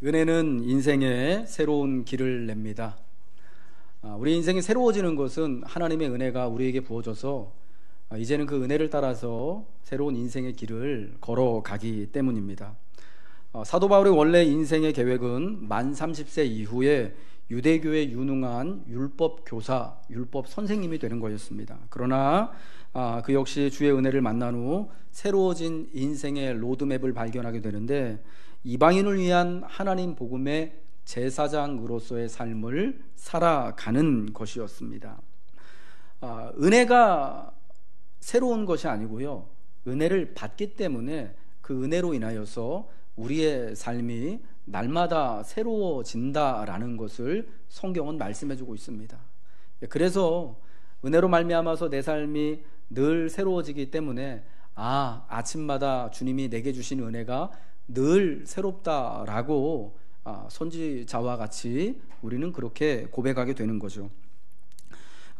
은혜는 인생에 새로운 길을 냅니다. 우리 인생이 새로워지는 것은 하나님의 은혜가 우리에게 부어져서 이제는 그 은혜를 따라서 새로운 인생의 길을 걸어가기 때문입니다. 사도 바울의 원래 인생의 계획은 만 30세 이후에 유대교의 유능한 율법 교사, 율법 선생님이 되는 거였습니다. 그러나 그 역시 주의 은혜를 만난 후 새로워진 인생의 로드맵을 발견하게 되는데, 이방인을 위한 하나님 복음의 제사장으로서의 삶을 살아가는 것이었습니다. 은혜가 새로운 것이 아니고요, 은혜를 받기 때문에 그 은혜로 인하여서 우리의 삶이 날마다 새로워진다라는 것을 성경은 말씀해주고 있습니다. 그래서 은혜로 말미암아서 내 삶이 늘 새로워지기 때문에 아침마다 주님이 내게 주신 은혜가 늘 새롭다라고 선지자와 같이 우리는 그렇게 고백하게 되는 거죠.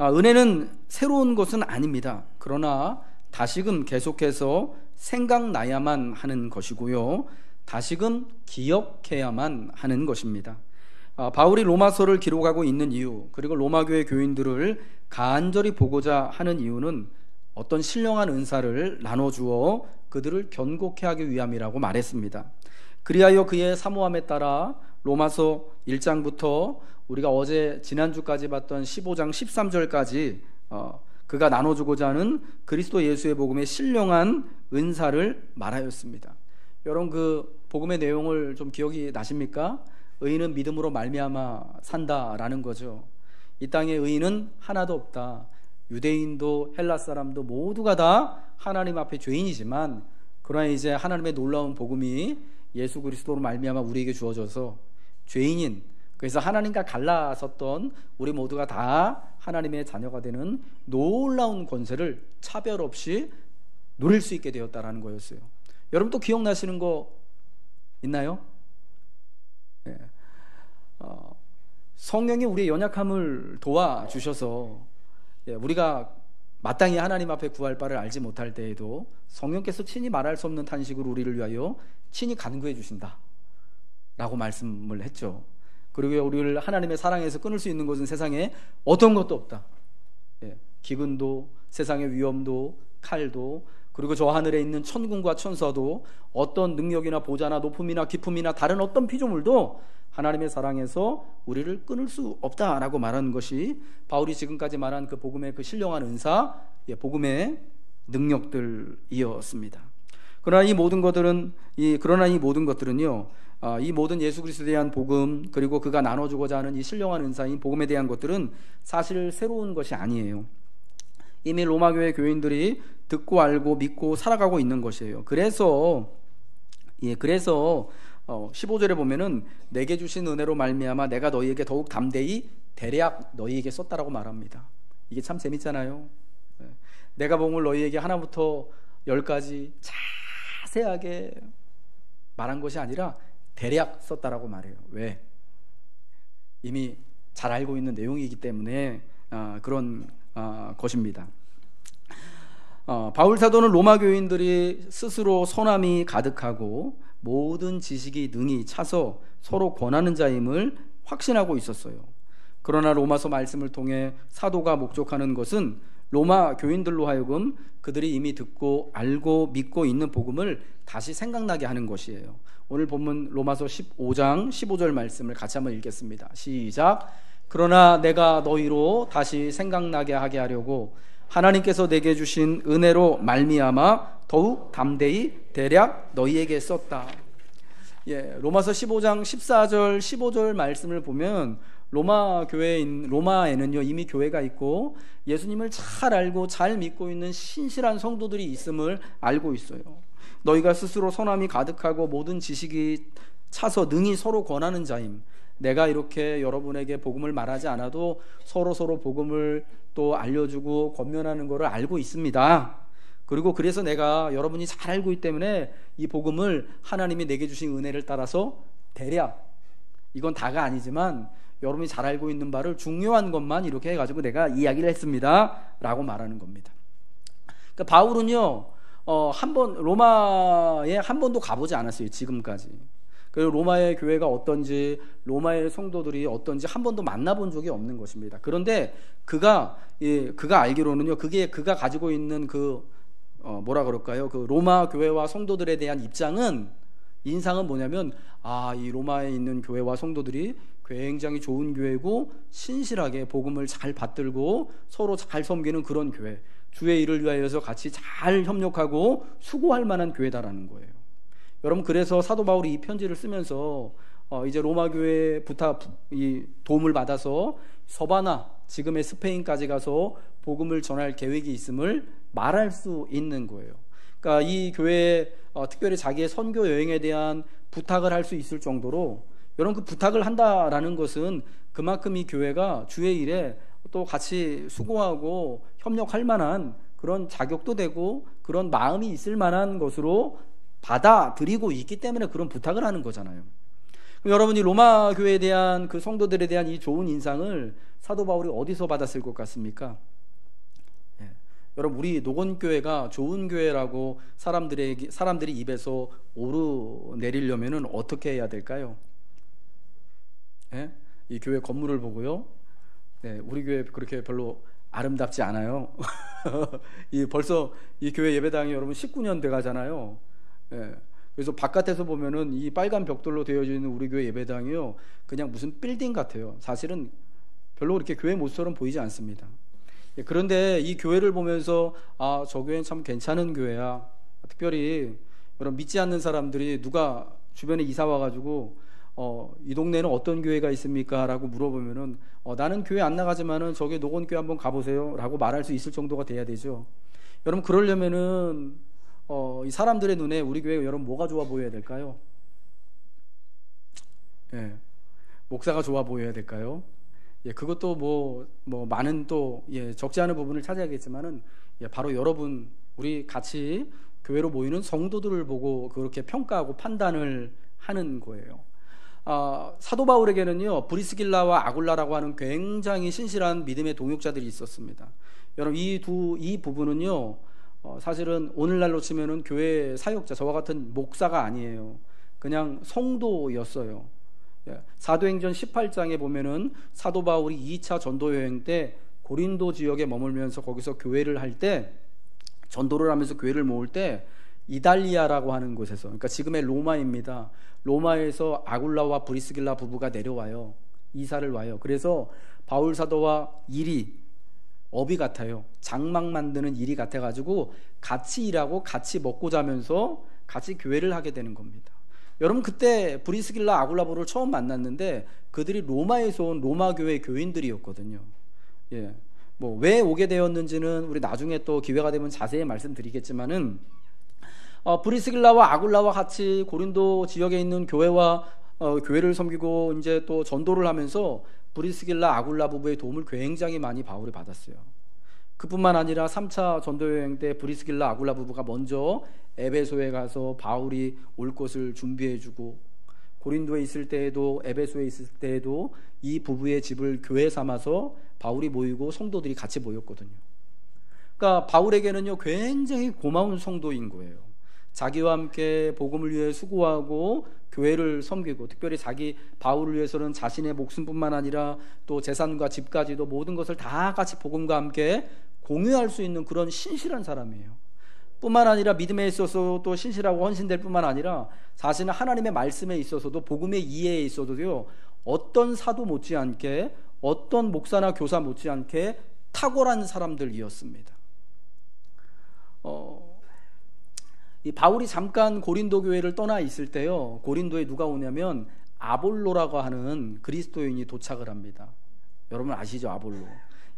은혜는 새로운 것은 아닙니다. 그러나 다시금 계속해서 생각나야만 하는 것이고요, 다시금 기억해야만 하는 것입니다. 바울이 로마서를 기록하고 있는 이유, 그리고 로마교회 교인들을 간절히 보고자 하는 이유는 어떤 신령한 은사를 나눠주어 그들을 견고케 하기 위함이라고 말했습니다. 그리하여 그의 사모함에 따라 로마서 1장부터 우리가 어제 지난주까지 봤던 15장 13절까지 그가 나눠주고자 하는 그리스도 예수의 복음의 신령한 은사를 말하였습니다. 여러분, 그 복음의 내용을 좀 기억이 나십니까? 의인은 믿음으로 말미암아 산다라는 거죠. 이 땅에 의인은 하나도 없다. 유대인도 헬라 사람도 모두가 다 하나님 앞에 죄인이지만, 그러나 이제 하나님의 놀라운 복음이 예수 그리스도로 말미암아 우리에게 주어져서 죄인인, 그래서 하나님과 갈라섰던 우리 모두가 다 하나님의 자녀가 되는 놀라운 권세를 차별 없이 누릴 수 있게 되었다라는 거였어요. 여러분 또 기억나시는 거 있나요? 네. 성령이 우리의 연약함을 도와주셔서 우리가 마땅히 하나님 앞에 구할 바를 알지 못할 때에도 성령께서 친히 말할 수 없는 탄식으로 우리를 위하여 친히 간구해 주신다 라고 말씀을 했죠. 그리고 우리를 하나님의 사랑에서 끊을 수 있는 것은 세상에 어떤 것도 없다. 기근도, 세상의 위험도, 칼도, 그리고 저 하늘에 있는 천군과 천사도, 어떤 능력이나 보좌나 높음이나 깊음이나 다른 어떤 피조물도 하나님의 사랑에서 우리를 끊을 수 없다라고 말하는 것이 바울이 지금까지 말한 그 복음의 그 신령한 은사, 복음의 능력들이었습니다. 그러나 이 모든 것들은요, 이 모든 예수 그리스도에 대한 복음, 그리고 그가 나눠주고자 하는 이 신령한 은사인 복음에 대한 것들은 사실 새로운 것이 아니에요. 이미 로마교회 교인들이 듣고 알고 믿고 살아가고 있는 것이에요. 그래서 15절에 보면은 내게 주신 은혜로 말미암아 내가 너희에게 더욱 담대히 대략 너희에게 썼다라고 말합니다. 이게 참 재밌잖아요. 내가 복음을 너희에게 하나부터 10까지 자세하게 말한 것이 아니라 대략 썼다라고 말해요. 왜? 이미 잘 알고 있는 내용이기 때문에 그런 것입니다. 바울 사도는 로마 교인들이 스스로 선함이 가득하고 모든 지식이 능히 차서 서로 권하는 자임을 확신하고 있었어요. 그러나 로마서 말씀을 통해 사도가 목적하는 것은 로마 교인들로 하여금 그들이 이미 듣고 알고 믿고 있는 복음을 다시 생각나게 하는 것이에요. 오늘 본문 로마서 15장 15절 말씀을 같이 한번 읽겠습니다. 시작. 그러나 내가 너희로 다시 생각나게 하게 하려고 하나님께서 내게 주신 은혜로 말미암아 더욱 담대히 대략 너희에게 썼다. 로마서 15장 14절 15절 말씀을 보면 로마에는요 이미 교회가 있고 예수님을 잘 알고 잘 믿고 있는 신실한 성도들이 있음을 알고 있어요. 너희가 스스로 선함이 가득하고 모든 지식이 차서 능히 서로 권하는 자임. 내가 이렇게 여러분에게 복음을 말하지 않아도 서로 복음을 또 알려주고 권면하는 것을 알고 있습니다. 그리고 그래서 내가 여러분이 잘 알고 있기 때문에 이 복음을 하나님이 내게 주신 은혜를 따라서 대략, 이건 다가 아니지만 여러분이 잘 알고 있는 바를 중요한 것만 이렇게 해가지고 내가 이야기를 했습니다 라고 말하는 겁니다. 그러니까 바울은요 로마에 한 번도 가보지 않았어요. 지금까지. 그리고 로마의 교회가 어떤지, 로마의 성도들이 어떤지 한 번도 만나본 적이 없는 것입니다. 그런데 그가 알기로는요, 그가 가지고 있는 뭐라 그럴까요? 그 로마 교회와 성도들에 대한 인상은 뭐냐면, 이 로마에 있는 교회와 성도들이 굉장히 좋은 교회고 신실하게 복음을 잘 받들고 서로 잘 섬기는 그런 교회, 주의 일을 위하여서 같이 잘 협력하고 수고할 만한 교회다라는 거예요. 여러분, 그래서 사도 바울이 이 편지를 쓰면서 이제 로마 교회의 도움을 받아서 서바나, 지금의 스페인까지 가서 복음을 전할 계획이 있음을 말할 수 있는 거예요. 그러니까 이 교회에 특별히 자기의 선교 여행에 대한 부탁을 할 수 있을 정도로, 여러분, 그 부탁을 한다라는 것은 그만큼 이 교회가 주의 일에 또 같이 수고하고 협력할 만한 그런 자격도 되고 그런 마음이 있을 만한 것으로 받아들이고 있기 때문에 그런 부탁을 하는 거잖아요. 그럼 여러분이 로마 교회에 대한 그 성도들에 대한 이 좋은 인상을 사도 바울이 어디서 받았을 것 같습니까? 여러분, 우리 녹원교회가 좋은 교회라고 사람들이 입에서 오르내리려면 어떻게 해야 될까요? 이 교회 건물을 보고요, 우리 교회 그렇게 별로 아름답지 않아요. 벌써 이 교회 예배당이 여러분 19년 돼 가잖아요. 그래서 바깥에서 보면은 이 빨간 벽돌로 되어져 있는 우리 교회 예배당이요, 그냥 무슨 빌딩 같아요. 사실은 별로 그렇게 교회 모습처럼 보이지 않습니다. 그런데 이 교회를 보면서 저 교회는 참 괜찮은 교회야. 특별히 여러분, 믿지 않는 사람들이 누가 주변에 이사 와가지고 이 동네는 어떤 교회가 있습니까? 라고 물어보면은 나는 교회 안 나가지만은 저기 녹원교회 한번 가보세요 라고 말할 수 있을 정도가 돼야 되죠. 여러분, 그러려면은 이 사람들의 눈에 우리 교회 여러분 뭐가 좋아 보여야 될까요? 목사가 좋아 보여야 될까요? 그것도 많은 적지 않은 부분을 차지하겠지만은 바로 여러분, 우리 같이 교회로 모이는 성도들을 보고 그렇게 평가하고 판단을 하는 거예요. 사도 바울에게는요, 브리스길라와 아굴라라고 하는 굉장히 신실한 믿음의 동역자들이 있었습니다. 여러분, 이 부분은요, 사실은 오늘날로 치면은 교회 사역자, 저와 같은 목사가 아니에요. 그냥 성도였어요. 사도행전 18장에 보면은 사도 바울이 2차 전도 여행 때 고린도 지역에 머물면서 거기서 교회를 할 때, 전도를 하면서 교회를 모을 때 이달리아라고 하는 곳에서, 그러니까 지금의 로마입니다. 로마에서 아굴라와 브리스길라 부부가 내려와요. 이사를 와요. 그래서 바울 사도와 업이 같아요. 장막 만드는 일이 같아가지고 같이 일하고 같이 먹고 자면서 같이 교회를 하게 되는 겁니다. 여러분, 그때 브리스길라 아굴라 부부를 처음 만났는데 그들이 로마에서 온 로마 교회 교인들이었거든요. 왜 오게 되었는지는 우리 나중에 또 기회가 되면 자세히 말씀드리겠지만은, 브리스길라와 아굴라와 같이 고린도 지역에 있는 교회를 섬기고 이제 또 전도를 하면서 브리스길라 아굴라 부부의 도움을 굉장히 많이 바울이 받았어요. 그뿐만 아니라 3차 전도여행 때 브리스길라 아굴라 부부가 먼저 에베소에 가서 바울이 올 곳을 준비해주고, 고린도에 있을 때에도 에베소에 있을 때에도 이 부부의 집을 교회 삼아서 바울이 모이고 성도들이 같이 모였거든요. 그러니까 바울에게는요, 굉장히 고마운 성도인 거예요. 자기와 함께 복음을 위해 수고하고 교회를 섬기고, 특별히 바울을 위해서는 자신의 목숨뿐만 아니라 또 재산과 집까지도 모든 것을 다 같이 복음과 함께 공유할 수 있는 그런 신실한 사람이에요. 뿐만 아니라 믿음에 있어서 또 신실하고 헌신될 뿐만 아니라 자신은 하나님의 말씀에 있어서도, 복음의 이해에 있어서도요, 어떤 사도 못지않게, 어떤 목사나 교사 못지않게 탁월한 사람들이었습니다. 이 바울이 잠깐 고린도 교회를 떠나 있을 때요, 고린도에 누가 오냐면 아볼로라고 하는 그리스도인이 도착을 합니다. 여러분 아시죠? 아볼로.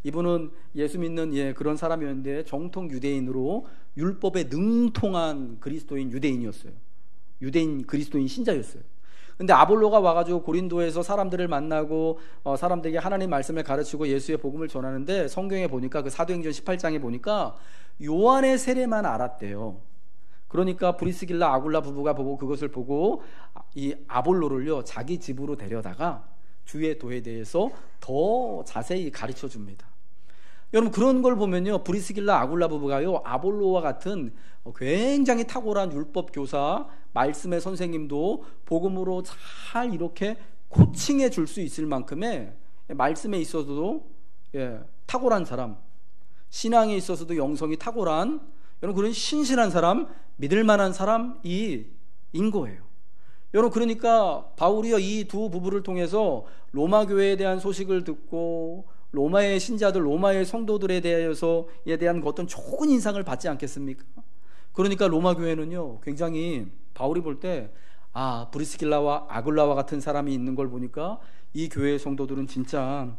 이분은 예수 믿는 그런 사람이었는데 정통 유대인으로 율법에 능통한 그리스도인 유대인이었어요. 유대인 그리스도인 신자였어요. 근데 아볼로가 와가지고 고린도에서 사람들을 만나고 사람들에게 하나님 말씀을 가르치고 예수의 복음을 전하는데, 성경에 보니까 그 사도행전 18장에 보니까 요한의 세례만 알았대요. 그러니까 브리스길라 아굴라 부부가 그것을 보고 이 아볼로를요, 자기 집으로 데려다가 주의 도에 대해서 더 자세히 가르쳐 줍니다. 여러분 그런 걸 보면요, 브리스길라 아굴라 부부가요, 아볼로와 같은 굉장히 탁월한 율법 교사, 말씀의 선생님도 복음으로 잘 이렇게 코칭해 줄 수 있을 만큼의 말씀에 있어서도 탁월한 사람, 신앙에 있어서도 영성이 탁월한 여러분 그런 신실한 사람, 믿을 만한 사람인 거예요. 여러분 그러니까 바울이요, 이 두 부부를 통해서 로마 교회에 대한 소식을 듣고 로마의 신자들, 로마의 성도들에 대한 어떤 좋은 인상을 받지 않겠습니까? 그러니까 로마 교회는요, 굉장히 바울이 볼 때 브리스길라와 아굴라와 같은 사람이 있는 걸 보니까 이 교회의 성도들은 진짜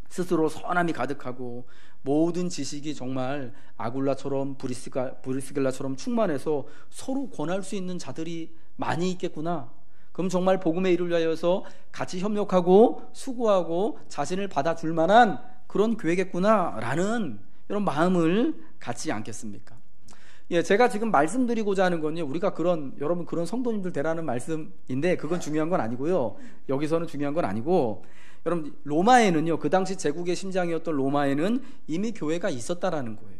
스스로 선함이 가득하고 모든 지식이 정말 아굴라처럼 브리스길라처럼 충만해서 서로 권할 수 있는 자들이 많이 있겠구나. 그럼 정말 복음의 일을 위하여서 같이 협력하고 수고하고 자신을 받아줄 만한 그런 교회겠구나라는 이런 마음을 갖지 않겠습니까? 제가 지금 말씀드리고자 하는 건요, 우리가 여러분 그런 성도님들 되라는 말씀인데 그건 중요한 건 아니고요. 여기서는 중요한 건 아니고, 여러분 로마에는요, 그 당시 제국의 심장이었던 로마에는 이미 교회가 있었다라는 거예요.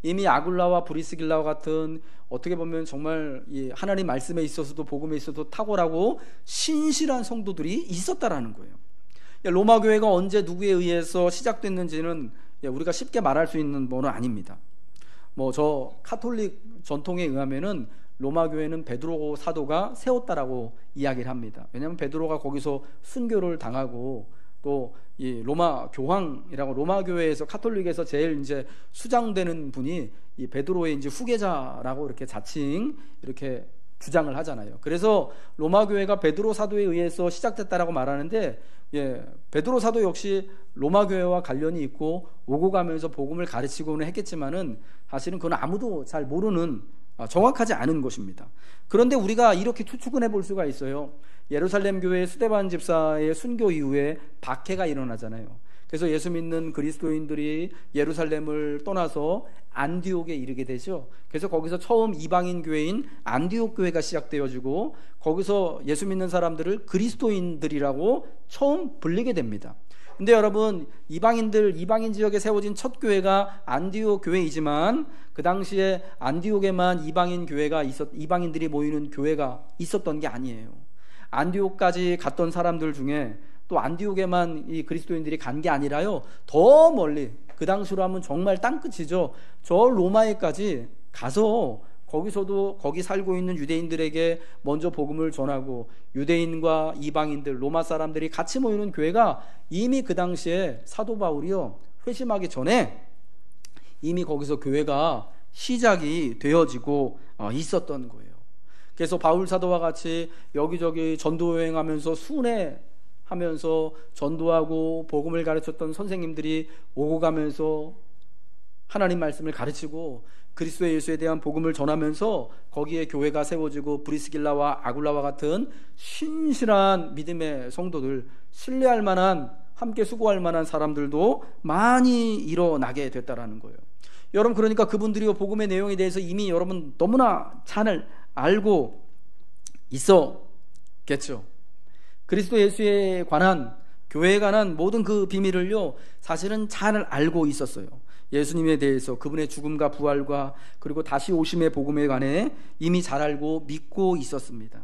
이미 아굴라와 브리스길라와 같은 어떻게 보면 정말 하나님 말씀에 있어서도 복음에 있어서도 탁월하고 신실한 성도들이 있었다라는 거예요. 로마 교회가 언제 누구에 의해서 시작됐는지는 우리가 쉽게 말할 수 있는 뭐는 아닙니다. 저 카톨릭 전통에 의하면은 로마 교회는 베드로 사도가 세웠다라고 이야기를 합니다. 왜냐하면 베드로가 거기서 순교를 당하고 또 이 로마 교황이라고, 로마 교회에서 카톨릭에서 제일 이제 수장되는 분이 이 베드로의 이제 후계자라고 이렇게 자칭 이렇게 주장을 하잖아요. 그래서 로마 교회가 베드로 사도에 의해서 시작됐다라고 말하는데, 베드로 사도 역시 로마 교회와 관련이 있고 오고 가면서 복음을 가르치고는 했겠지만은 사실은 그건 아무도 잘 모르는 정확하지 않은 것입니다. 그런데 우리가 이렇게 추측은 해볼 수가 있어요. 예루살렘 교회 스데반 집사의 순교 이후에 박해가 일어나잖아요. 그래서 예수 믿는 그리스도인들이 예루살렘을 떠나서 안디옥에 이르게 되죠. 그래서 거기서 처음 이방인 교회인 안디옥 교회가 시작되어지고 거기서 예수 믿는 사람들을 그리스도인들이라고 처음 불리게 됩니다. 근데 여러분, 이방인 지역에 세워진 첫 교회가 안디옥 교회이지만 그 당시에 안디옥에만 이방인들이 모이는 교회가 있었던 게 아니에요. 안디옥까지 갔던 사람들 중에 또 안디옥에만 이 그리스도인들이 간 게 아니라요, 더 멀리, 그 당시로 하면 정말 땅끝이죠. 저 로마에까지 가서 거기서도 거기 살고 있는 유대인들에게 먼저 복음을 전하고, 유대인과 이방인들, 로마 사람들이 같이 모이는 교회가 이미 그 당시에 사도 바울이요, 회심하기 전에 이미 거기서 교회가 시작이 되어지고 있었던 거예요. 그래서 바울 사도와 같이 여기저기 전도 여행하면서 순회하면서 전도하고 복음을 가르쳤던 선생님들이 오고 가면서 하나님 말씀을 가르치고 그리스도 예수에 대한 복음을 전하면서 거기에 교회가 세워지고 브리스길라와 아굴라와 같은 신실한 믿음의 성도들, 신뢰할 만한, 함께 수고할 만한 사람들도 많이 일어나게 됐다라는 거예요. 여러분 그러니까 그분들이 복음의 내용에 대해서 이미 여러분 너무나 잘 알고 있었겠죠. 그리스도 예수에 관한, 교회에 관한 모든 그 비밀을요, 사실은 잘 알고 있었어요. 예수님에 대해서, 그분의 죽음과 부활과 그리고 다시 오심의 복음에 관해 이미 잘 알고 믿고 있었습니다.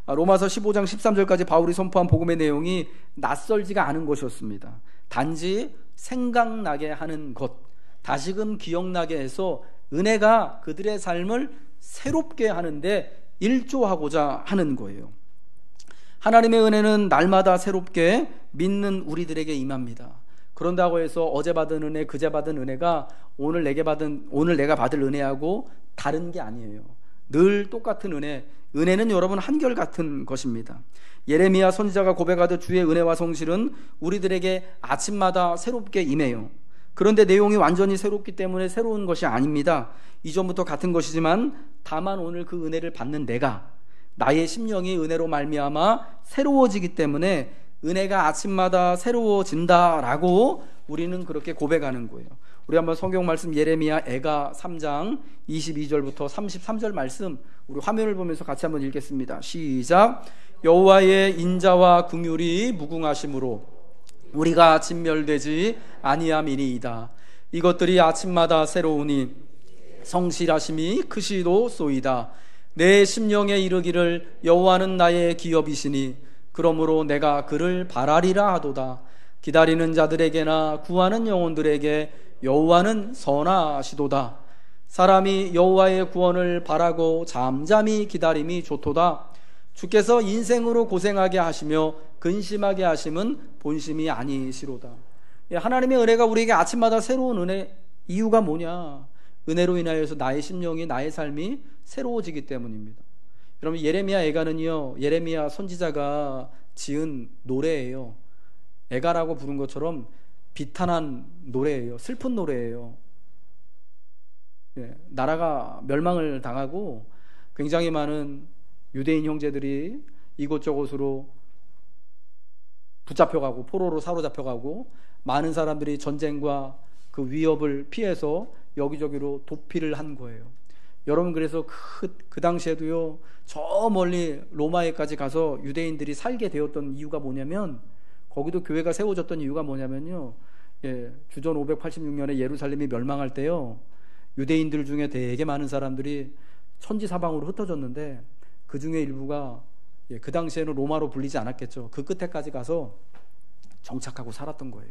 로마서 15장 13절까지 바울이 선포한 복음의 내용이 낯설지가 않은 것이었습니다. 단지 생각나게 하는 것, 다시금 기억나게 해서 은혜가 그들의 삶을 새롭게 하는데 일조하고자 하는 거예요. 하나님의 은혜는 날마다 새롭게 믿는 우리들에게 임합니다. 그런다고 해서 어제 받은 은혜, 그제 받은 은혜가 오늘 내가 받을 은혜하고 다른 게 아니에요. 늘 똑같은 은혜는 여러분 한결같은 것입니다. 예레미야 선지자가 고백하듯 주의 은혜와 성실은 우리들에게 아침마다 새롭게 임해요. 그런데 내용이 완전히 새롭기 때문에 새로운 것이 아닙니다. 이전부터 같은 것이지만 다만 오늘 그 은혜를 받는 나의 심령이 은혜로 말미암아 새로워지기 때문에 은혜가 아침마다 새로워진다라고 우리는 그렇게 고백하는 거예요. 우리 한번 성경 말씀 예레미야 애가 3장 22절부터 33절 말씀 우리 화면을 보면서 같이 한번 읽겠습니다. 시작. 여호와의 인자와 긍휼이 무궁하심으로 우리가 진멸되지 아니함이니이다. 이것들이 아침마다 새로우니 성실하심이 크시도소이다. 내 심령에 이르기를 여호와는 나의 기업이시니 그러므로 내가 그를 바라리라 하도다. 기다리는 자들에게나 구하는 영혼들에게 여호와는 선하시도다. 사람이 여호와의 구원을 바라고 잠잠히 기다림이 좋도다. 주께서 인생으로 고생하게 하시며 근심하게 하심은 본심이 아니시로다. 하나님의 은혜가 우리에게 아침마다 새로운 은혜, 이유가 뭐냐? 은혜로 인하여서 나의 심령이, 나의 삶이 새로워지기 때문입니다. 여러분, 예레미야 애가는요, 예레미야 선지자가 지은 노래예요. 애가라고 부른 것처럼 비탄한 노래예요. 슬픈 노래예요. 나라가 멸망을 당하고 굉장히 많은 유대인 형제들이 이곳저곳으로 붙잡혀가고 포로로 사로잡혀가고 많은 사람들이 전쟁과 그 위협을 피해서 여기저기로 도피를 한 거예요. 여러분, 그래서 그 당시에도요, 저 멀리 로마에까지 가서 유대인들이 살게 되었던 이유가 뭐냐면, 거기도 교회가 세워졌던 이유가 뭐냐면요, 주전 586년에 예루살렘이 멸망할 때요, 유대인들 중에 되게 많은 사람들이 천지사방으로 흩어졌는데 그 중에 일부가 그 당시에는 로마로 불리지 않았겠죠. 그 끝에까지 가서 정착하고 살았던 거예요.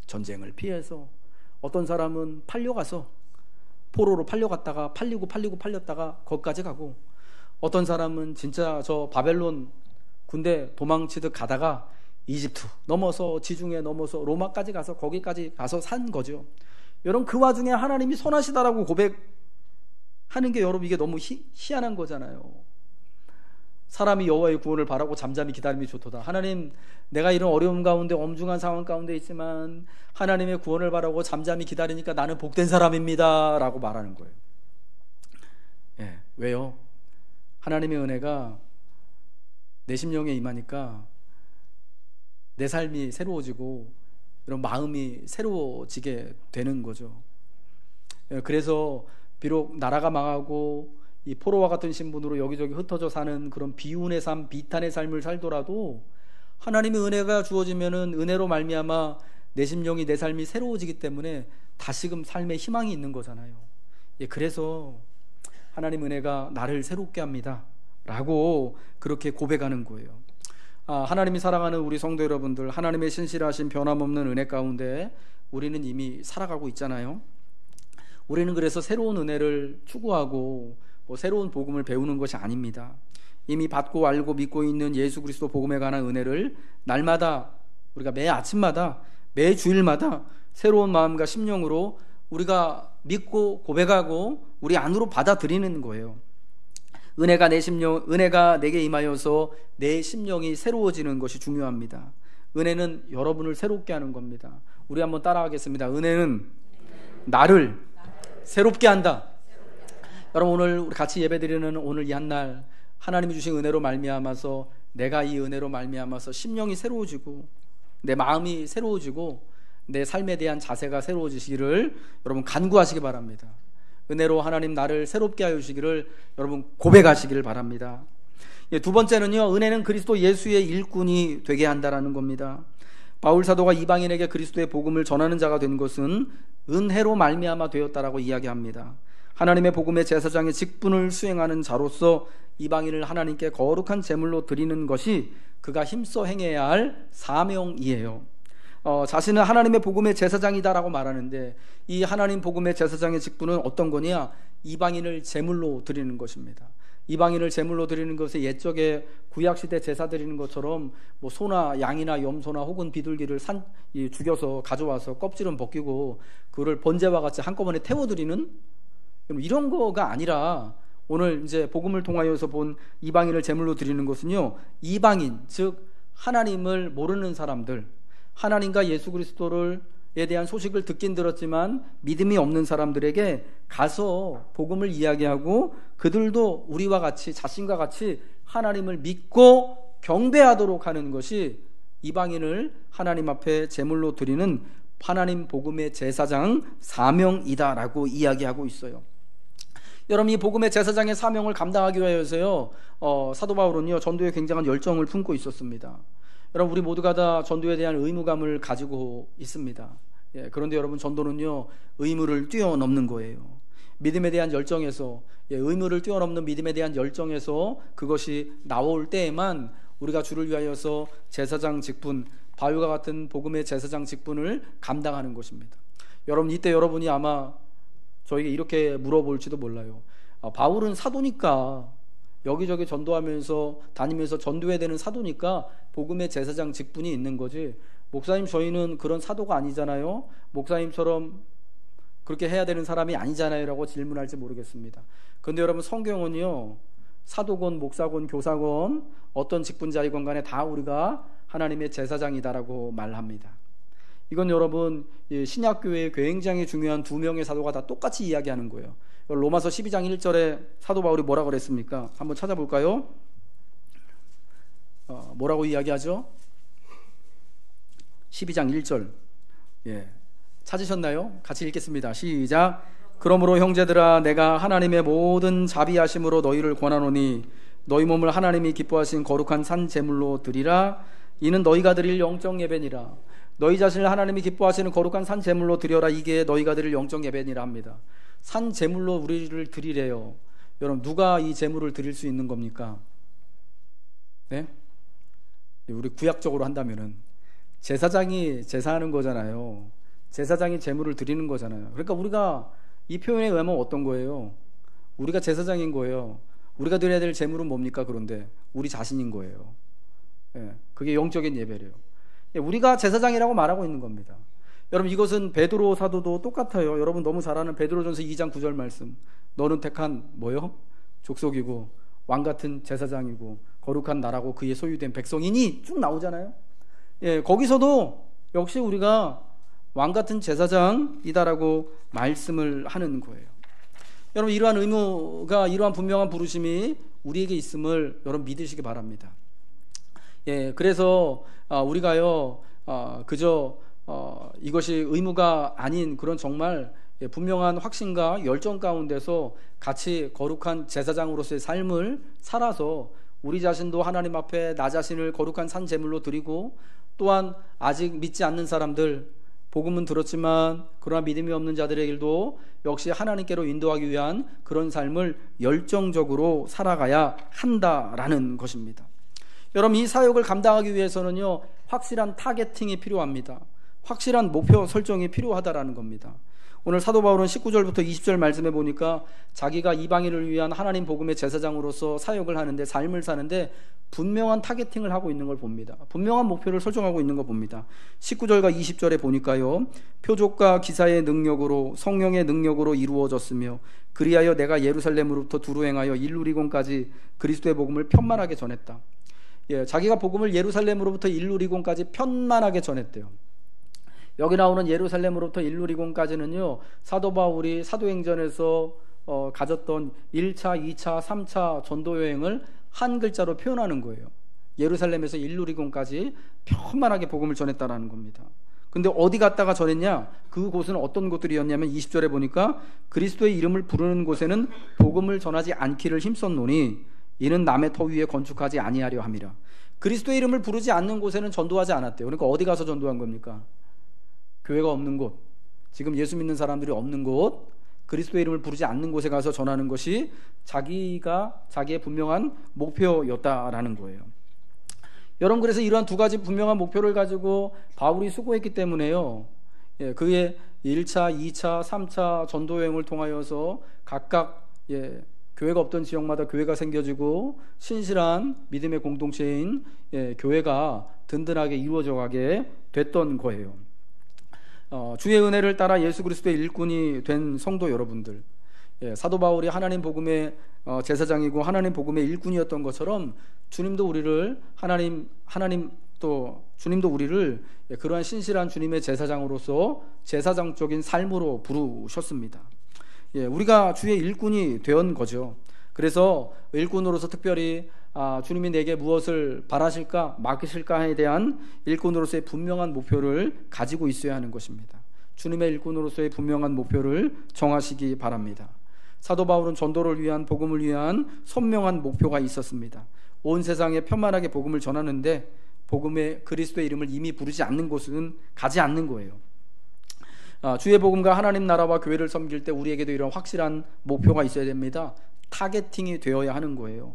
전쟁을 피해서. 어떤 사람은 팔려가서 포로로 팔려갔다가 팔렸다가 거기까지 가고, 어떤 사람은 진짜 저 바벨론 군대 도망치듯 가다가 이집트 넘어서 지중해 넘어서 로마까지 가서 거기까지 가서 산 거죠. 여러분, 그 와중에 하나님이 선하시다라고 고백하는 게 여러분, 이게 너무 희한한 거잖아요. 사람이 여호와의 구원을 바라고 잠잠히 기다림이 좋도다. 하나님, 내가 이런 어려움 가운데, 엄중한 상황 가운데 있지만 하나님의 구원을 바라고 잠잠히 기다리니까 나는 복된 사람입니다 라고 말하는 거예요. 왜요? 하나님의 은혜가 내 심령에 임하니까 내 삶이 새로워지고 이런 마음이 새로워지게 되는 거죠. 그래서 비록 나라가 망하고 이 포로와 같은 신분으로 여기저기 흩어져 사는 그런 비운의 삶, 비탄의 삶을 살더라도 하나님의 은혜가 주어지면은 은혜로 말미암아 내 심령이, 내 삶이 새로워지기 때문에 다시금 삶에 희망이 있는 거잖아요. 그래서 하나님 은혜가 나를 새롭게 합니다 라고 그렇게 고백하는 거예요. 하나님이 사랑하는 우리 성도 여러분들, 하나님의 신실하신 변함없는 은혜 가운데 우리는 이미 살아가고 있잖아요. 우리는 그래서 새로운 은혜를 추구하고 새로운 복음을 배우는 것이 아닙니다. 이미 받고 알고 믿고 있는 예수 그리스도 복음에 관한 은혜를 날마다, 우리가 매 아침마다, 매 주일마다 새로운 마음과 심령으로 우리가 믿고 고백하고 우리 안으로 받아들이는 거예요. 은혜가 내게 임하여서 내 심령이 새로워지는 것이 중요합니다. 은혜는 여러분을 새롭게 하는 겁니다. 우리 한번 따라하겠습니다. 은혜는 나를 새롭게 한다. 여러분, 오늘 우리 같이 예배드리는 오늘 이 한날, 하나님이 주신 은혜로 말미암아서, 내가 이 은혜로 말미암아서 심령이 새로워지고 내 마음이 새로워지고 내 삶에 대한 자세가 새로워지시기를 여러분 간구하시기 바랍니다. 은혜로 하나님 나를 새롭게 하여 주시기를 여러분 고백하시기를 바랍니다. 두 번째는요, 은혜는 그리스도 예수의 일꾼이 되게 한다라는 겁니다. 바울 사도가 이방인에게 그리스도의 복음을 전하는 자가 된 것은 은혜로 말미암아 되었다라고 이야기합니다. 하나님의 복음의 제사장의 직분을 수행하는 자로서 이방인을 하나님께 거룩한 제물로 드리는 것이 그가 힘써 행해야 할 사명이에요. 자신은 하나님의 복음의 제사장이다라고 말하는데, 이 하나님 복음의 제사장의 직분은 어떤 거냐? 이방인을 제물로 드리는 것입니다. 이방인을 제물로 드리는 것이 옛적에 구약시대 제사 드리는 것처럼 소나 양이나 염소나 혹은 비둘기를 죽여서 가져와서 껍질은 벗기고 그거를 번제와 같이 한꺼번에 태워드리는 이런 거가 아니라, 오늘 이제 복음을 통하여서 본 이방인을 제물로 드리는 것은요, 이방인, 즉 하나님을 모르는 사람들, 하나님과 예수 그리스도에 대한 소식을 듣긴 들었지만 믿음이 없는 사람들에게 가서 복음을 이야기하고 그들도 우리와 같이, 자신과 같이 하나님을 믿고 경배하도록 하는 것이 이방인을 하나님 앞에 제물로 드리는 하나님 복음의 제사장 사명이다라고 이야기하고 있어요. 여러분, 이 복음의 제사장의 사명을 감당하기 위해서요, 사도 바울은요, 전도에 굉장한 열정을 품고 있었습니다. 여러분, 우리 모두가 다 전도에 대한 의무감을 가지고 있습니다. 그런데 여러분, 전도는요, 의무를 뛰어넘는 거예요. 믿음에 대한 열정에서, 의무를 뛰어넘는 믿음에 대한 열정에서 그것이 나올 때에만 우리가 주를 위하여서 제사장 직분, 바위와 같은 복음의 제사장 직분을 감당하는 것입니다. 여러분, 이때 여러분이 아마 저에게 이렇게 물어볼지도 몰라요. 바울은 사도니까, 여기저기 전도하면서 다니면서 전도해야 되는 사도니까 복음의 제사장 직분이 있는 거지, 목사님 저희는 그런 사도가 아니잖아요, 목사님처럼 그렇게 해야 되는 사람이 아니잖아요 라고 질문할지 모르겠습니다. 그런데 여러분, 성경은요, 사도건, 목사건, 교사건, 어떤 직분자이건 간에 다 우리가 하나님의 제사장이다라고 말합니다. 이건 여러분, 신약교회의 굉장히 중요한 두 명의 사도가 다 똑같이 이야기하는 거예요. 로마서 12장 1절에 사도 바울이 뭐라 그랬습니까? 한번 찾아볼까요? 뭐라고 이야기하죠? 12장 1절. 찾으셨나요? 같이 읽겠습니다. 시작. 그러므로 형제들아, 내가 하나님의 모든 자비하심으로 너희를 권하노니 너희 몸을 하나님이 기뻐하신 거룩한 산 제물로 드리라. 이는 너희가 드릴 영적 예배니라. 너희 자신을 하나님이 기뻐하시는 거룩한 산 제물로 드려라. 이게 너희가 드릴 영적 예배니라 합니다. 산 제물로 우리를 드리래요. 여러분, 누가 이 제물을 드릴 수 있는 겁니까? 네? 우리 구약적으로 한다면은 제사장이 제사하는 거잖아요. 제사장이 제물을 드리는 거잖아요. 그러니까 우리가 이 표현에 의하면 어떤 거예요? 우리가 제사장인 거예요. 우리가 드려야 될 제물은 뭡니까? 그런데 우리 자신인 거예요. 그게 영적인 예배래요. 우리가 제사장이라고 말하고 있는 겁니다. 여러분, 이것은 베드로 사도도 똑같아요. 여러분 너무 잘 아는 베드로전서 2장 9절 말씀. 너는 택한 뭐요? 족속이고 왕같은 제사장이고 거룩한 나라고 그의 소유된 백성이니 쭉 나오잖아요. 거기서도 역시 우리가 왕같은 제사장이다라고 말씀을 하는 거예요. 여러분, 이러한 의무가, 이러한 분명한 부르심이 우리에게 있음을 여러분 믿으시기 바랍니다. 그래서 우리가요, 그저 이것이 의무가 아닌 그런 정말 분명한 확신과 열정 가운데서 같이 거룩한 제사장으로서의 삶을 살아서 우리 자신도 하나님 앞에 나 자신을 거룩한 산 제물로 드리고, 또한 아직 믿지 않는 사람들, 복음은 들었지만 그러나 믿음이 없는 자들의 일도 역시 하나님께로 인도하기 위한 그런 삶을 열정적으로 살아가야 한다라는 것입니다. 여러분, 이 사역을 감당하기 위해서는요, 확실한 타겟팅이 필요합니다. 확실한 목표 설정이 필요하다라는 겁니다. 오늘 사도 바울은 19절부터 20절 말씀해 보니까 자기가 이방인을 위한 하나님 복음의 제사장으로서 사역을 하는데, 삶을 사는데 분명한 타겟팅을 하고 있는 걸 봅니다. 분명한 목표를 설정하고 있는 걸 봅니다. 19절과 20절에 보니까요, 표적과 기사의 능력으로, 성령의 능력으로 이루어졌으며 그리하여 내가 예루살렘으로부터 두루 행하여 일루리곤까지 그리스도의 복음을 편만하게 전했다. 자기가 복음을 예루살렘으로부터 일루리곤까지 편만하게 전했대요. 여기 나오는 예루살렘으로부터 일루리곤까지는요, 사도 바울이 사도행전에서 가졌던 1차, 2차, 3차 전도 여행을 한 글자로 표현하는 거예요. 예루살렘에서 일루리곤까지 편만하게 복음을 전했다라는 겁니다. 근데 어디 갔다가 전했냐? 그곳은 어떤 곳들이었냐면 20절에 보니까 그리스도의 이름을 부르는 곳에는 복음을 전하지 않기를 힘썼노니 이는 남의 터 위에 건축하지 아니하려 함이라. 그리스도의 이름을 부르지 않는 곳에는 전도하지 않았대요. 그러니까 어디 가서 전도한 겁니까? 교회가 없는 곳, 지금 예수 믿는 사람들이 없는 곳, 그리스도의 이름을 부르지 않는 곳에 가서 전하는 것이 자기의 분명한 목표였다라는 거예요. 여러분, 그래서 이러한 두 가지 분명한 목표를 가지고 바울이 수고했기 때문에요, 그의 1차, 2차, 3차 전도 여행을 통하여서 각각 교회가 없던 지역마다 교회가 생겨지고 신실한 믿음의 공동체인 교회가 든든하게 이루어져 가게 됐던 거예요. 주의 은혜를 따라 예수 그리스도의 일꾼이 된 성도 여러분들, 사도 바울이 하나님 복음의 제사장이고 하나님 복음의 일꾼이었던 것처럼 주님도 우리를 주님도 우리를 그러한 신실한 주님의 제사장으로서 제사장적인 삶으로 부르셨습니다. 우리가 주의 일꾼이 된 거죠. 그래서 일꾼으로서 특별히 주님이 내게 무엇을 바라실까, 맡기실까에 대한 일꾼으로서의 분명한 목표를 가지고 있어야 하는 것입니다. 주님의 일꾼으로서의 분명한 목표를 정하시기 바랍니다. 사도 바울은 전도를 위한, 복음을 위한 선명한 목표가 있었습니다. 온 세상에 편만하게 복음을 전하는데 복음의 그리스도의 이름을 이미 부르지 않는 곳은 가지 않는 거예요. 주의 복음과 하나님 나라와 교회를 섬길 때 우리에게도 이런 확실한 목표가 있어야 됩니다. 타겟팅이 되어야 하는 거예요.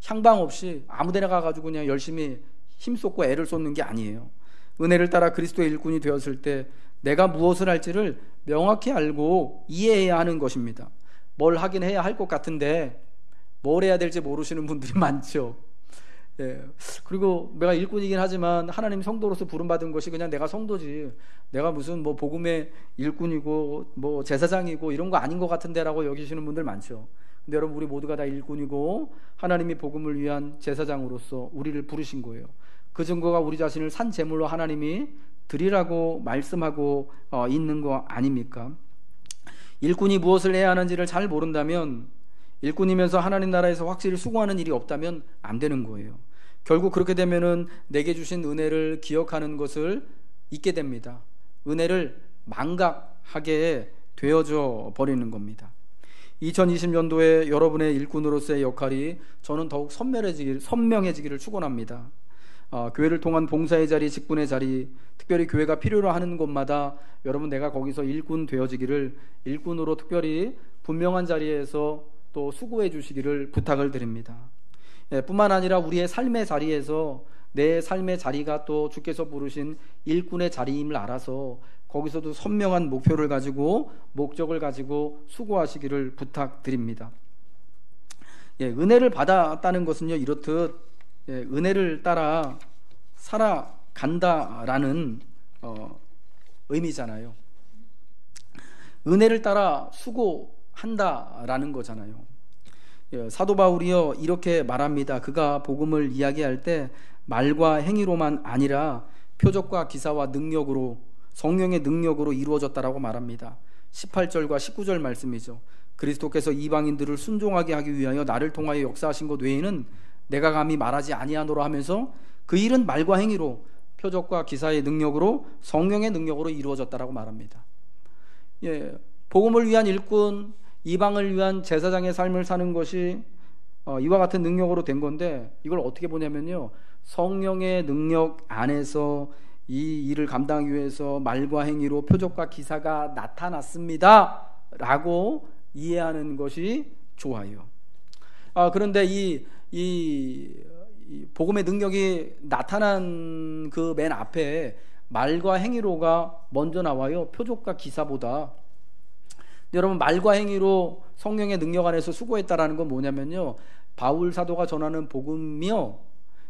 향방 없이 아무데나 가가지고 그냥 열심히 힘쏟고 애를 쏟는 게 아니에요. 은혜를 따라 그리스도의 일꾼이 되었을 때 내가 무엇을 할지를 명확히 알고 이해해야 하는 것입니다. 뭘 하긴 해야 할 것 같은데 뭘 해야 될지 모르시는 분들이 많죠. 그리고 내가 일꾼이긴 하지만 하나님 성도로서 부름받은 것이 그냥 내가 성도지, 내가 무슨 뭐 복음의 일꾼이고 뭐 제사장이고 이런 거 아닌 것 같은데 라고 여기시는 분들 많죠. 근데 여러분, 우리 모두가 다 일꾼이고 하나님이 복음을 위한 제사장으로서 우리를 부르신 거예요. 그 증거가 우리 자신을 산 제물로 하나님이 드리라고 말씀하고 있는 거 아닙니까? 일꾼이 무엇을 해야 하는지를 잘 모른다면, 일꾼이면서 하나님 나라에서 확실히 수고하는 일이 없다면 안 되는 거예요. 결국 그렇게 되면은 내게 주신 은혜를 기억하는 것을 잊게 됩니다. 은혜를 망각하게 되어져 버리는 겁니다. 2020년도에 여러분의 일꾼으로서의 역할이 저는 더욱 선명해지기를 축원합니다. 교회를 통한 봉사의 자리, 직분의 자리, 특별히 교회가 필요로 하는 곳마다 여러분, 내가 거기서 일꾼 되어지기를, 일꾼으로 특별히 분명한 자리에서 또 수고해 주시기를 부탁을 드립니다. 뿐만 아니라 우리의 삶의 자리에서 내 삶의 자리가 또 주께서 부르신 일꾼의 자리임을 알아서 거기서도 선명한 목표를 가지고, 목적을 가지고 수고하시기를 부탁드립니다. 은혜를 받았다는 것은요, 이렇듯 은혜를 따라 살아간다라는 의미잖아요. 은혜를 따라 수고한다라는 거잖아요. 사도 바울이요, 이렇게 말합니다. 그가 복음을 이야기할 때 말과 행위로만 아니라 표적과 기사와 능력으로, 성령의 능력으로 이루어졌다라고 말합니다. 18절과 19절 말씀이죠. 그리스도께서 이방인들을 순종하게 하기 위하여 나를 통하여 역사하신 것 외에는 내가 감히 말하지 아니하노라 하면서 그 일은 말과 행위로, 표적과 기사의 능력으로, 성령의 능력으로 이루어졌다라고 말합니다. 복음을 위한 일꾼, 이방을 위한 제사장의 삶을 사는 것이 이와 같은 능력으로 된 건데, 이걸 어떻게 보냐면요, 성령의 능력 안에서 이 일을 감당하기 위해서 말과 행위로 표적과 기사가 나타났습니다 라고 이해하는 것이 좋아요. 그런데 이 복음의 능력이 나타난 그 맨 앞에 말과 행위로가 먼저 나와요. 표적과 기사보다. 여러분, 말과 행위로 성령의 능력 안에서 수고했다라는 건 뭐냐면요, 바울 사도가 전하는 복음이요,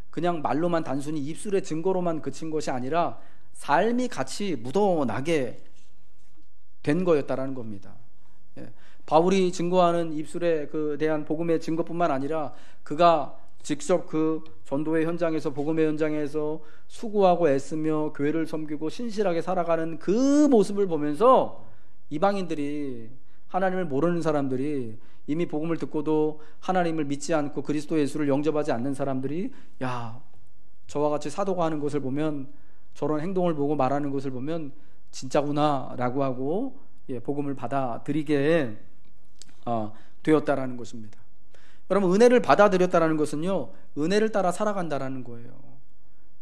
그냥 말로만 단순히 입술의 증거로만 그친 것이 아니라 삶이 같이 묻어나게 된 거였다라는 겁니다. 바울이 증거하는 입술에 대한 복음의 증거뿐만 아니라 그가 직접 그 전도의 현장에서, 복음의 현장에서 수고하고 애쓰며 교회를 섬기고 신실하게 살아가는 그 모습을 보면서 이방인들이, 하나님을 모르는 사람들이, 이미 복음을 듣고도 하나님을 믿지 않고 그리스도 예수를 영접하지 않는 사람들이, 야, 저와 같이 사도가 하는 것을 보면, 저런 행동을 보고 말하는 것을 보면 진짜구나 라고 하고 복음을 받아들이게 되었다라는 것입니다. 여러분, 은혜를 받아들였다라는 것은요, 은혜를 따라 살아간다라는 거예요.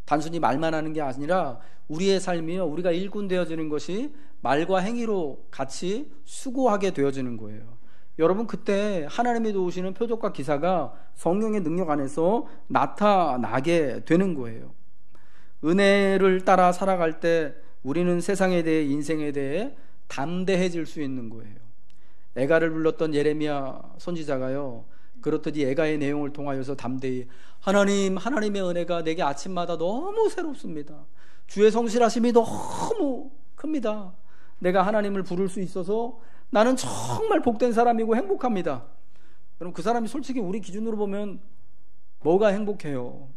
단순히 말만 하는 게 아니라 우리의 삶이요, 우리가 일꾼 되어지는 것이 말과 행위로 같이 수고하게 되어지는 거예요. 여러분, 그때 하나님이 도우시는 표적과 기사가 성령의 능력 안에서 나타나게 되는 거예요. 은혜를 따라 살아갈 때 우리는 세상에 대해, 인생에 대해 담대해질 수 있는 거예요. 애가를 불렀던 예레미야 선지자가요, 그렇듯 이 애가의 내용을 통하여서 담대히, 하나님의 은혜가 내게 아침마다 너무 새롭습니다. 주의 성실하심이 너무 큽니다. 내가 하나님을 부를 수 있어서 나는 정말 복된 사람이고 행복합니다. 여러분, 그 사람이 솔직히 우리 기준으로 보면 뭐가 행복해요?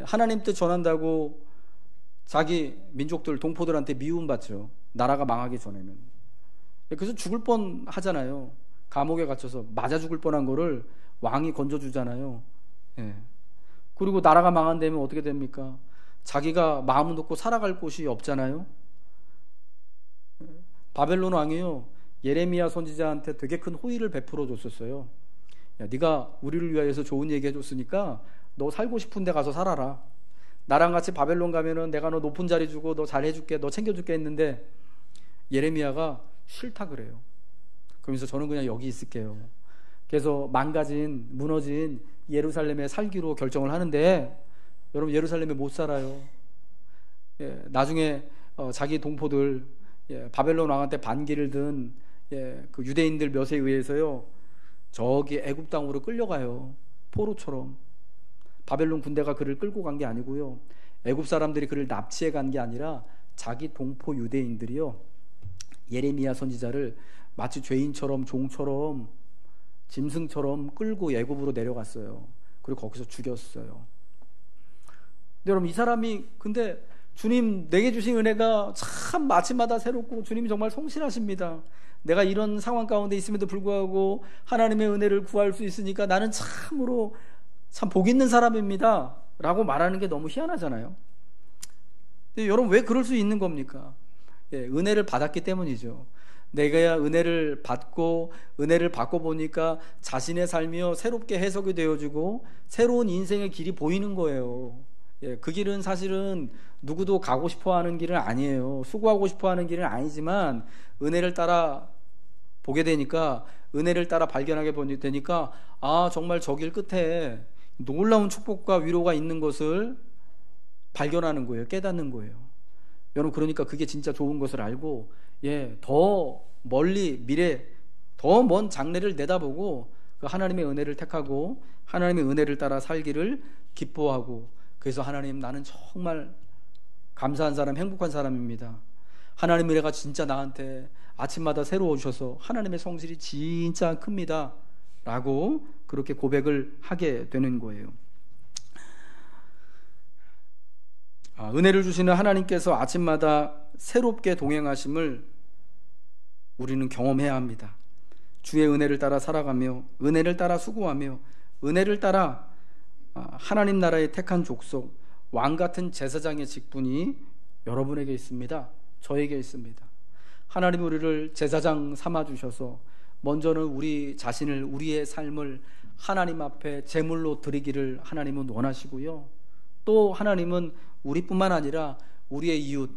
하나님 뜻 전한다고 자기 민족들, 동포들한테 미움받죠. 나라가 망하기 전에는. 그래서 죽을 뻔 하잖아요. 감옥에 갇혀서 맞아 죽을 뻔한 거를 왕이 건져주잖아요. 그리고 나라가 망한 다음에 어떻게 됩니까? 자기가 마음 놓고 살아갈 곳이 없잖아요. 바벨론 왕이요, 예레미야 선지자한테 되게 큰 호의를 베풀어 줬었어요. 야, 네가 우리를 위하여서 좋은 얘기 해줬으니까 너 살고 싶은 데 가서 살아라. 나랑 같이 바벨론 가면은 내가 너 높은 자리 주고 너 잘해줄게, 너 챙겨줄게 했는데 예레미야가 싫다 그래요. 그러면서 저는 그냥 여기 있을게요. 그래서 망가진, 무너진 예루살렘에 살기로 결정을 하는데, 여러분 예루살렘에 못 살아요. 나중에 자기 동포들, 바벨론 왕한테 반기를 든 그 유대인들 몇에 의해서요, 저기 애굽 땅으로 끌려가요. 포로처럼. 바벨론 군대가 그를 끌고 간 게 아니고요, 애굽 사람들이 그를 납치해 간 게 아니라 자기 동포 유대인들이요, 예레미야 선지자를 마치 죄인처럼, 종처럼, 짐승처럼 끌고 애굽으로 내려갔어요. 그리고 거기서 죽였어요. 근데 여러분, 이 사람이 근데 주님 내게 주신 은혜가 참 아침마다 새롭고 주님이 정말 성실하십니다. 내가 이런 상황 가운데 있음에도 불구하고 하나님의 은혜를 구할 수 있으니까 나는 참으로 참 복 있는 사람입니다 라고 말하는 게 너무 희한하잖아요. 근데 여러분, 왜 그럴 수 있는 겁니까? 은혜를 받았기 때문이죠. 내가 은혜를 받고 은혜를 받고 보니까 자신의 삶이요 새롭게 해석이 되어지고 새로운 인생의 길이 보이는 거예요. 그 길은 사실은 누구도 가고 싶어하는 길은 아니에요. 수고하고 싶어하는 길은 아니지만 은혜를 따라 보게 되니까, 은혜를 따라 발견하게 되니까, 아, 정말 저 길 끝에 놀라운 축복과 위로가 있는 것을 발견하는 거예요. 깨닫는 거예요. 여러분, 그러니까 그게 진짜 좋은 것을 알고 더 멀리 미래, 더 먼 장래를 내다보고 그 하나님의 은혜를 택하고 하나님의 은혜를 따라 살기를 기뻐하고, 그래서 하나님, 나는 정말 감사한 사람, 행복한 사람입니다. 하나님의 은혜가 진짜 나한테 아침마다 새로워 주셔서 하나님의 성실이 진짜 큽니다 라고 그렇게 고백을 하게 되는 거예요. 은혜를 주시는 하나님께서 아침마다 새롭게 동행하심을 우리는 경험해야 합니다. 주의 은혜를 따라 살아가며, 은혜를 따라 수고하며, 은혜를 따라 하나님 나라의 택한 족속, 왕같은 제사장의 직분이 여러분에게 있습니다. 저에게 있습니다. 하나님 우리를 제사장 삼아주셔서 먼저는 우리 자신을, 우리의 삶을 하나님 앞에 제물로 드리기를 하나님은 원하시고요, 또 하나님은 우리뿐만 아니라 우리의 이웃,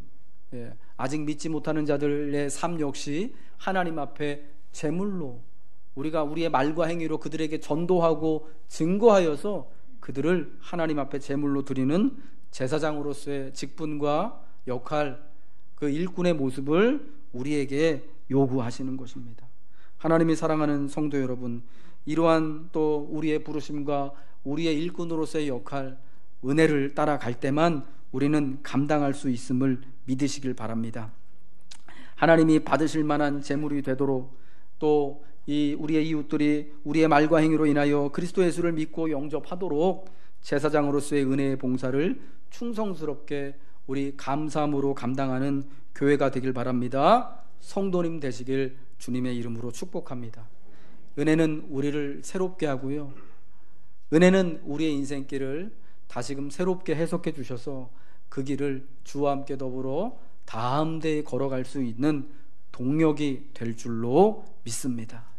아직 믿지 못하는 자들의 삶 역시 하나님 앞에 제물로, 우리가 우리의 말과 행위로 그들에게 전도하고 증거하여서 그들을 하나님 앞에 제물로 드리는 제사장으로서의 직분과 역할, 그 일꾼의 모습을 우리에게 요구하시는 것입니다. 하나님이 사랑하는 성도 여러분, 이러한 또 우리의 부르심과 우리의 일꾼으로서의 역할, 은혜를 따라갈 때만 우리는 감당할 수 있음을 믿으시길 바랍니다. 하나님이 받으실 만한 제물이 되도록, 또 우리의 이웃들이 우리의 말과 행위로 인하여 그리스도 예수를 믿고 영접하도록 제사장으로서의 은혜의 봉사를 충성스럽게 우리 감사함으로 감당하는 교회가 되길 바랍니다. 성도님 되시길 주님의 이름으로 축복합니다. 은혜는 우리를 새롭게 하고요, 은혜는 우리의 인생길을 다시금 새롭게 해석해 주셔서 그 길을 주와 함께 더불어 다음 대에 걸어갈 수 있는 동력이 될 줄로 믿습니다.